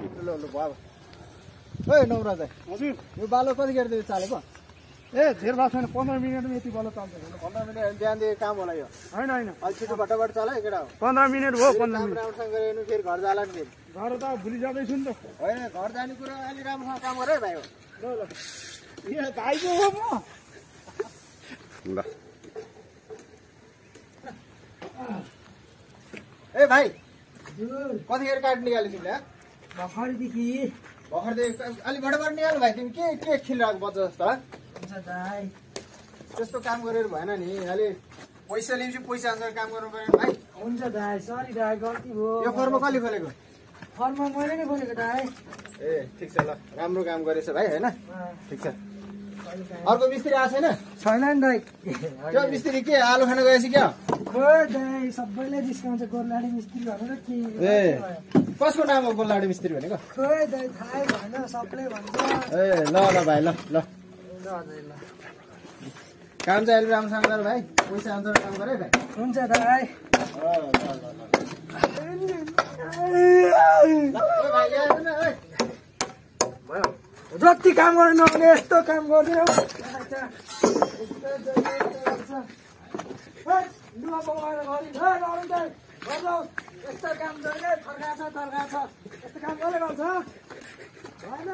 ल ल भयो ओइ नौरा दाइ हजुर यो बालो कति गरेर चालेको ए धेर भएको छैन 15 मिनेटमा यति बल्ल चल्छ 15 मिनेट बिहानदेखि काम होला यो होइन होइन अलि छिटो भट्टाभट चला केटा हो 15 मिनेट भयो 15 काम मिनेट राम्रोसँग गरेनु फेरि घर जाला नि फेरि घर त भुलि जाँदैछु नि त होइन घर जाने कुरा अलि राम्रोसँग काम गर है भाइ हो ल ल यहाँ भाइ पो हो म ल ए भाइ कतिखेर काट निकाल्यो तिमीले भर्खरदेखि भर्खरदेखि अलि भटाभट निकाल्नु भाइ तिमी के खेलिरहेको बच्चा जस्तो हुन्छ दाइ त्यस्तो काम गरेर भएन नि अलि पैसा लिएपछि पैसा अनुसार काम गर्नु पऱ्यो भाइ हुन्छ दाइ सरी दाइ गल्ती भयो यो फर्म कसले खोलेको फर्म मैले नै खोलेको दाइ ए ठिक छ ल राम्रो काम गरेछ भाइ होइन ठिक छ अर्को मिस्त्री आएको छैन छैन नि दाइ त्यो मिस्त्री के आलु खान गएछ क्या खोइ दाइ सबैले जिस्काउँछ गोर्लाडी मिस्त्री भनेर के ए कसको नाम हो गोल्लाडी मिस्त्री भनेको खोइ दाइ थाहै भएन सबले भन्छ ए ल ल भाइ ल ल ल दाइ ल काम चाहिँ अहिले राम्रोसँग गर भाइ पैसा अनुसार काम गर है भाइ हुन्छ दाइ भयो जति काम गर्नु नहुने यस्तो काम गरिदियो लुगा पकाएर यस्तो काम गर्ने थर्का छ यस्तो काम कसले गर्छ होइन